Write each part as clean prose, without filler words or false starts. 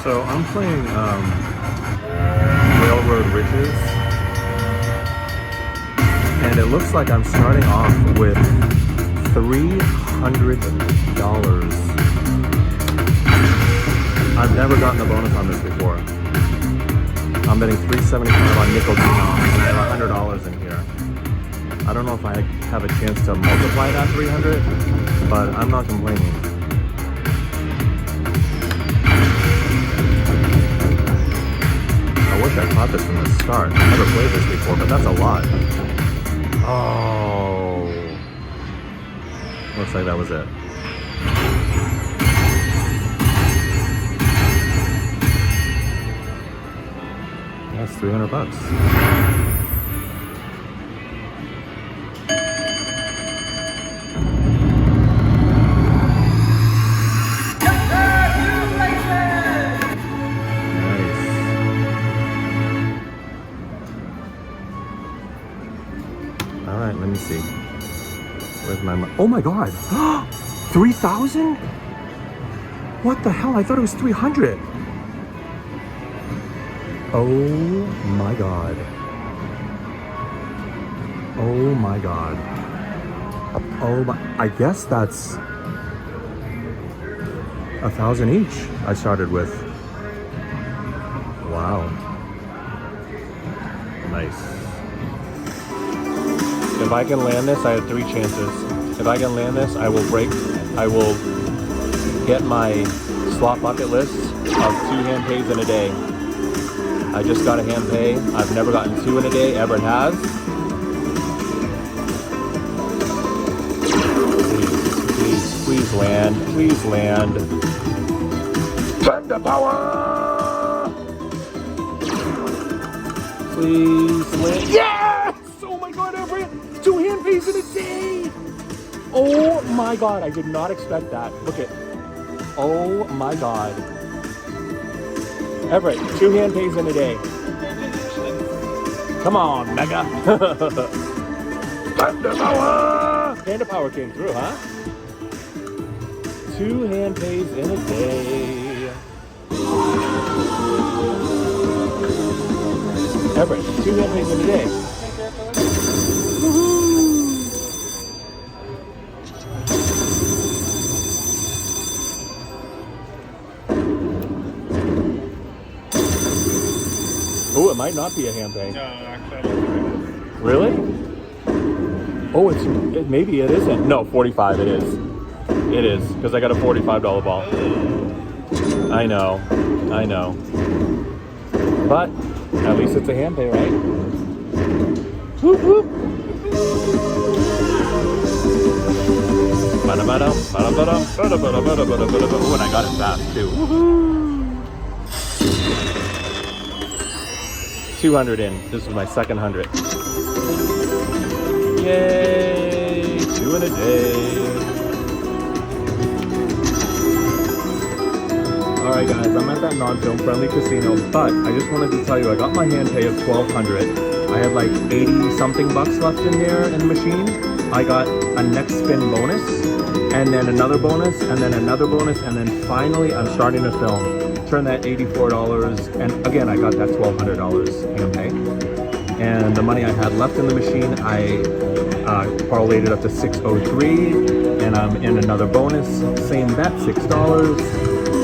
So I'm playing Railroad Riches, and it looks like I'm starting off with $300. I've never gotten a bonus on this before. I'm betting $375 on nickel denom, and I have $100 in here. I don't know if I have a chance to multiply that 300, but I'm not complaining. I wish I caught this from the start. I've never played this before, but that's a lot. Oh. Looks like that was it. That's $300. Alright, let me see. Where's my money? Oh my god! 3,000? What the hell? I thought it was 300. Oh my god. Oh my god. Oh my, I guess that's 1,000 each I started with. Wow. Nice. If I can land this, I have 3 chances. If I can land this, I will get my slot bucket list of 2 hand pays in a day. I just got a hand pay. I've never gotten 2 in a day, ever has. Please land. Please land. Panda power! Please land. Yes! Oh my god, every 2 hand pays in a day! Oh my god, I did not expect that. Look at. Oh my god. Everett, 2 hand pays in a day. Come on, Mega. Panda power! Panda power came through, huh? 2 hand pays in a day. Everett, 2 hand pays in a day. Oh, it might not be a hand pay. No, actually, I don't think it is. Really? Oh, maybe it isn't. No, 45 it is. It is, because I got a $45 ball. I know. But at least it's a hand pay, right? Whoop whoop. Oh, and I got it fast too. Woohoo! 200 in. This is my second 100. Yay! 2 in a day. Alright guys, I'm at that non-film friendly casino, but I just wanted to tell you I got my hand pay of $1,200. I had like 80 something bucks left in there in the machine. I got a next spin bonus, and then another bonus, and then another bonus, and then finally I'm starting to film. Turn that $84, and again I got that $1,200 hand pay. And the money I had left in the machine, I parlayed it up to $603, and I'm in another bonus. Same bet, $6.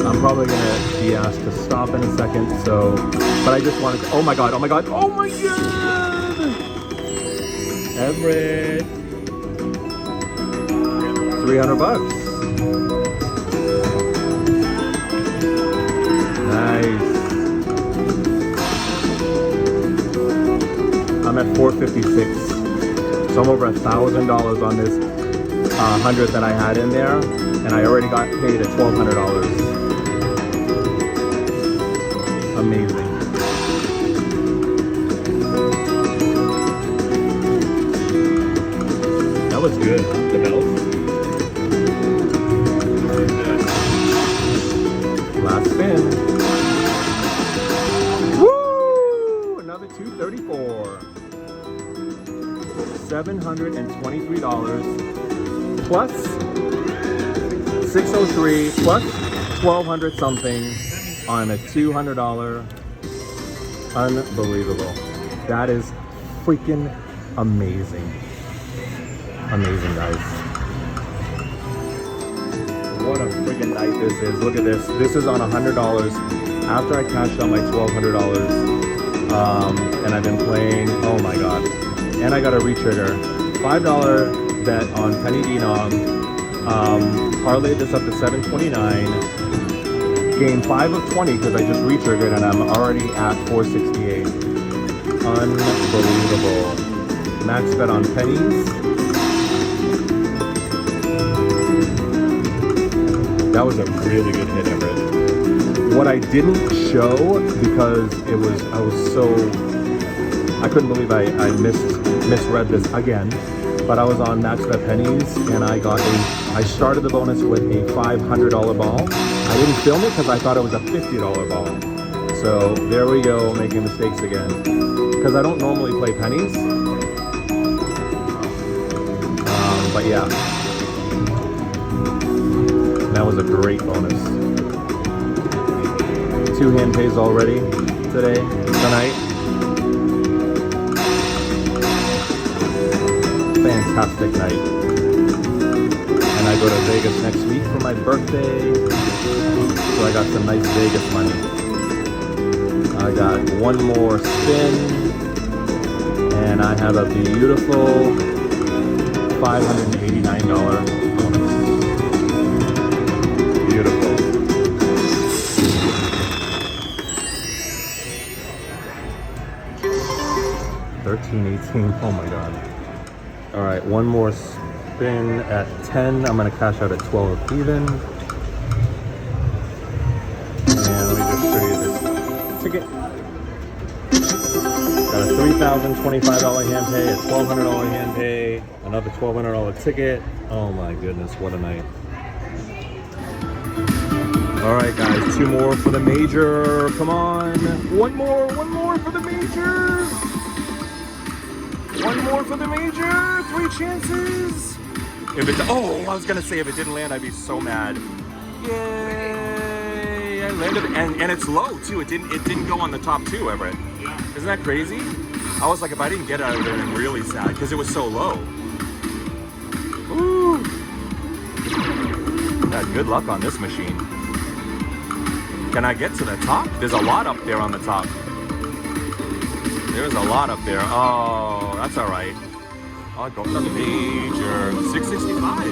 I'm probably gonna be asked to stop in a second, so, but I just wanted to, oh my god, Everett, 300 bucks. Nice. I'm at 456, so I'm over $1,000 on this 100 that I had in there, and I already got paid at $1,200. Amazing. That was good, the bells. Last spin. Woo! Another 234. $723 plus 603 plus 1,200 something. on a $200. Unbelievable. That is freaking amazing. Amazing, guys. What a freaking night this is. Look at this. This is on $100 after I cashed out my $1,200. And I've been playing, oh my god. And I got a retrigger. $5 bet on Penny Denom. Parlayed this up to 729. Gained 5 of 20 because I just retriggered and I'm already at 468. Unbelievable. Max bet on pennies. That was a really good hit, Everett. What I didn't show because I couldn't believe I misread this again. But I was on max bet pennies and I started the bonus with a $500 ball. I didn't film it because I thought it was a $50 ball. So there we go, making mistakes again. Because I don't normally play pennies. But yeah. That was a great bonus. 2 hand pays already tonight. Fantastic night. And I go to Vegas next week for my birthday. So I got some nice Vegas money. I got one more spin. And I have a beautiful $589 bonus. Beautiful. $13.18. Oh my god. All right, one more spin at 10. I'm gonna cash out at 12 even. And let me just show you this ticket. Got a $3,025 hand pay, a $1,200 hand pay, another $1,200 ticket. Oh my goodness, what a night. All right, guys, 2 more for the major. Come on. One more for the major. One more for the major. 3 chances. If it, oh, I was gonna say if it didn't land, I'd be so mad. Yay! I landed, and it's low too. It didn't go on the top 2, Everett. Isn't that crazy? I was like, if I didn't get it, I would have been really sad because it was so low. Ooh. Yeah, good luck on this machine. Can I get to the top? There's a lot up there on the top. There's a lot up there. Oh, that's all right. I'll go for the major. 665.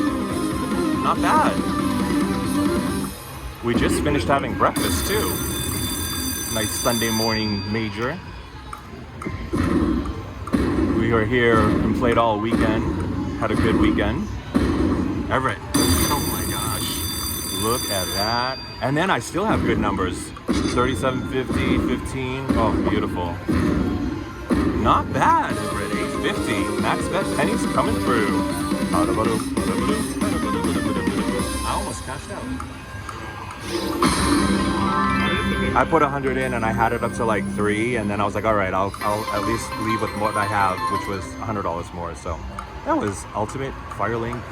Not bad. We just finished having breakfast too. Nice Sunday morning major. We were here and played all weekend. Had a good weekend. Everett. Oh my gosh. Look at that. And then I still have good numbers. 3750, 15. Oh, beautiful. Not bad, Everett. 850. Max bet pennies coming through. I almost cashed out. I put 100 in and I had it up to like 3, and then I was like, all right, I'll at least leave with what I have, which was $100 more. So that was Ultimate Firelink.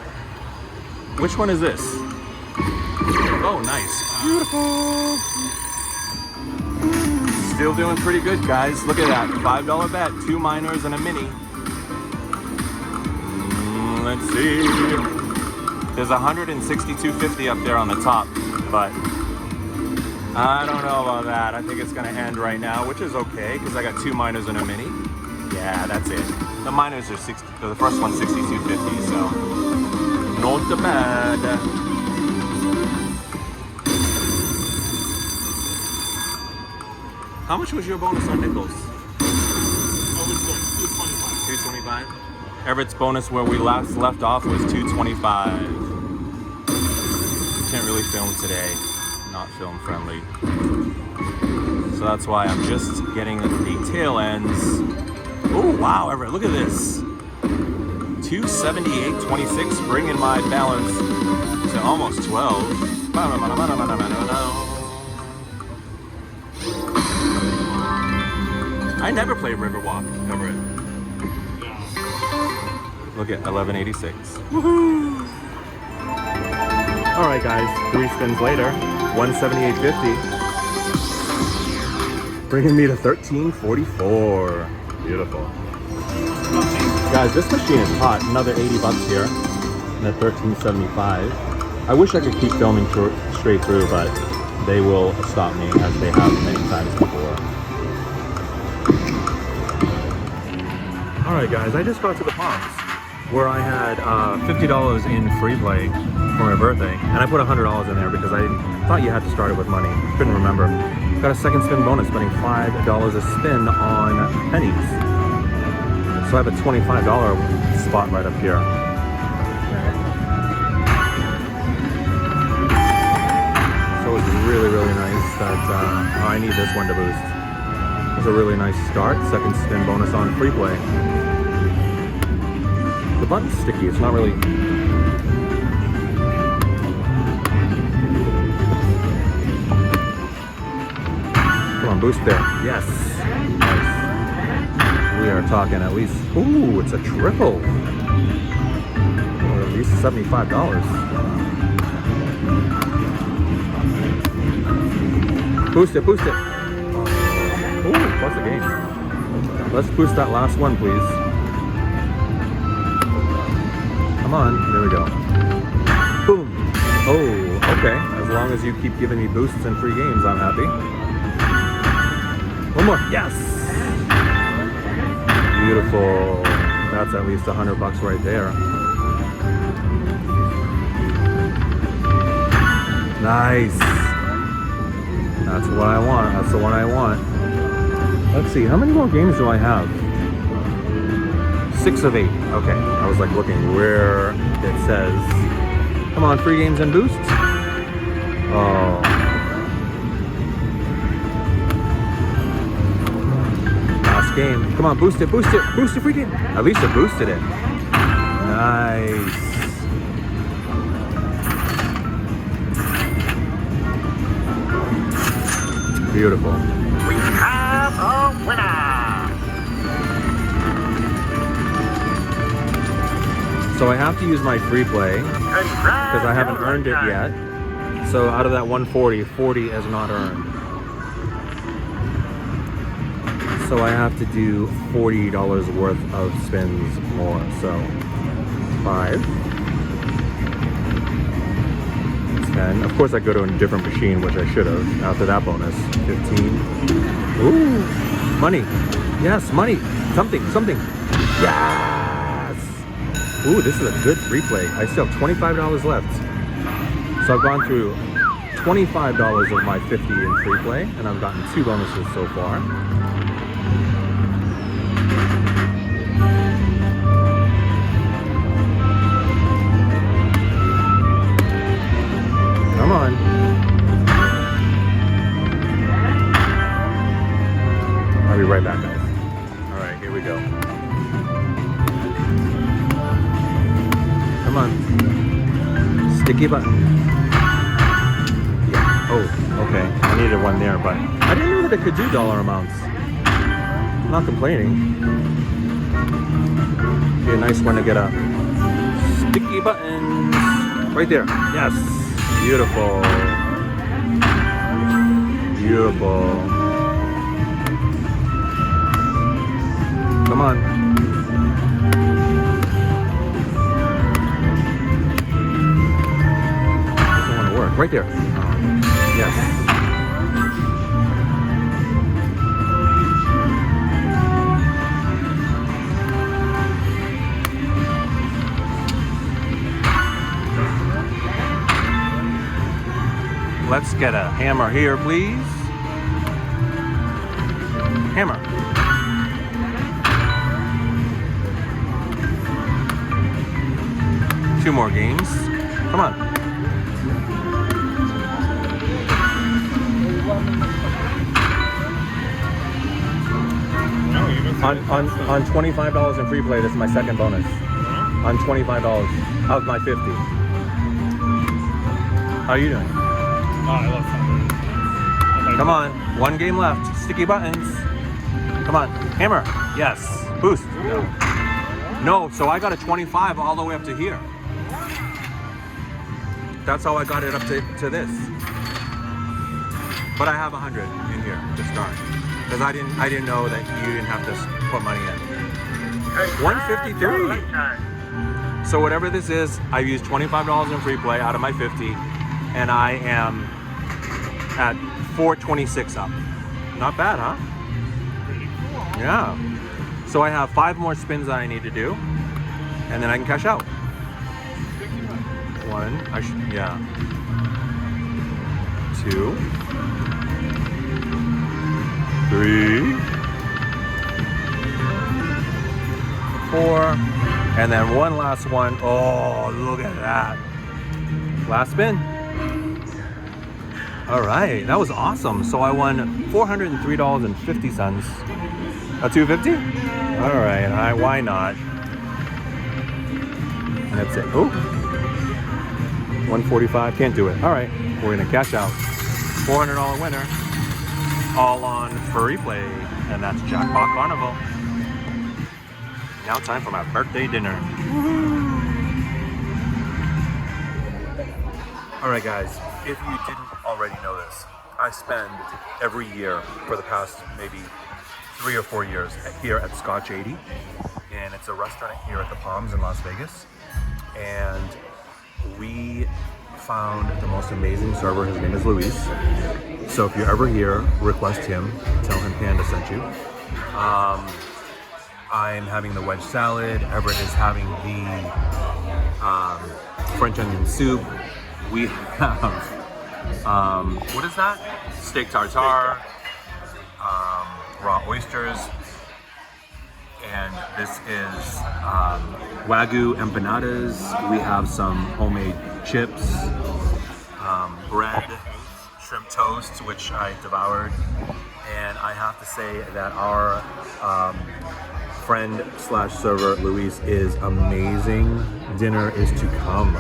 Which one is this? Oh, nice. Beautiful. Still doing pretty good, guys. Look at that. $5 bet, 2 minors and a mini. Let's see. There's 162.50 up there on the top, but I don't know about that. I think it's gonna end right now, which is okay because I got 2 minors and a mini. Yeah, that's it. The minors are 60. The first one's 62.50, so not bad. How much was your bonus on nickels? Oh, it was like 225. 225. Everett's bonus where we last left off was 225. Can't really film today. Not film friendly. So that's why I'm just getting the tail ends. Oh wow, Everett, look at this. 278.26, bringing my balance to almost 12. I never played Riverwalk, Everett. Look at 1186. Woohoo! All right, guys, 3 spins later, 178.50. Bringing me to 1344. Beautiful. Guys, this machine is hot. Another 80 bucks here. And at 1375. I wish I could keep filming straight through, but they will stop me as they have many times before. Alright guys, I just got to the Palms where I had $50 in free play for my birthday, and I put $100 in there because I thought you had to start it with money. Couldn't remember. Got a second spin bonus, spending $5 a spin on pennies. So I have a $25 spot right up here. So it's really, really nice that I need this one to boost. It's a really nice start. Second spin bonus on free play. The button's sticky. It's not really... Come on, boost there. Yes. Nice. We are talking at least... Ooh, it's a triple. Oh, at least $75. Boost it, boost it. Ooh, plus a game. Let's boost that last one, please. Come on, there we go. Boom. Oh, okay. As long as you keep giving me boosts and free games, I'm happy. One more. Yes. Beautiful. That's at least $100 right there. Nice. That's what I want. That's the one I want. Let's see. How many more games do I have? 6 of 8. Okay. I was like looking where it says. Come on, free games and boosts. Oh. Last game. Come on, boost it, boost it. Boost the free game. At least it boosted it. Nice. Beautiful. We have a winner! So I have to use my free play because I haven't earned it yet. So out of that 140, 40 is not earned. So I have to do $40 worth of spins more. So 5, 10. Of course I go to a different machine, which I should have after that bonus. 15. Ooh, money. Yes, money. Something, something. Yes. Ooh, this is a good free play. I still have $25 left. So I've gone through $25 of my 50 in free play, and I've gotten 2 bonuses so far. Come on. I'll be right back, guys. All right, here we go. Come on. Sticky button. Yeah. Oh, okay. I needed one there, but I didn't know that it could do dollar amounts. I'm not complaining. Be a nice one to get a sticky buttons. Right there. Yes. Beautiful. Beautiful. Come on. Doesn't want to work. Right there. Yes. Let's get a hammer here, please. Hammer. Two more games. Come on. On $25 in free play, this is my second bonus. On $25 of my 50. How are you doing? Oh, I love Thunder. Come on, 1 game left. Sticky buttons. Come on, hammer. Yes. Boost. No. No, so I got a 25 all the way up to here. That's how I got it up to this. But I have 100 in here to start. Because I didn't know that you didn't have to put money in. 153. So whatever this is, I've used $25 in free play out of my 50, and I am at 426 up. Not bad, huh? Yeah. So I have 5 more spins that I need to do, and then I can cash out. 1, yeah. 2, 3, 4, and then one last one. Oh, look at that. Last spin. All right, that was awesome. So I won $403.50. A $250? All right, why not? That's it. Oh, 145, can't do it. All right, we're gonna cash out. $400 winner, all on free play, and that's Jackpot Carnival. Now time for my birthday dinner. All right, guys, if you didn't already know this, I spend every year for the past maybe 3 or 4 years here at Scotch 80, and it's a restaurant here at the Palms in Las Vegas. And we found the most amazing server. His name is Luis. So if you're ever here, request him. Tell him Panda sent you. I'm having the wedge salad. Everett is having the French onion soup. We have, what is that? Steak tartare, raw oysters. And this is Wagyu empanadas. We have some homemade chips, bread, shrimp toast, which I devoured. And I have to say that our friend slash server, Luis, is amazing. Dinner is to come.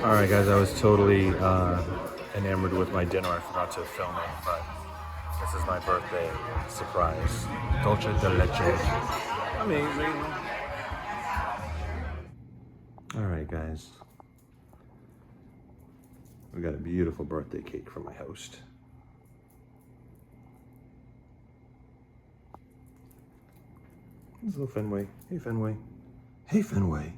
All right, guys, I was totally enamored with my dinner. I forgot to film it, but this is my birthday surprise. Dolce de leche. Amazing. All right, guys. We got a beautiful birthday cake from my host. This little Fenway. Hey, Fenway. Hey, Fenway.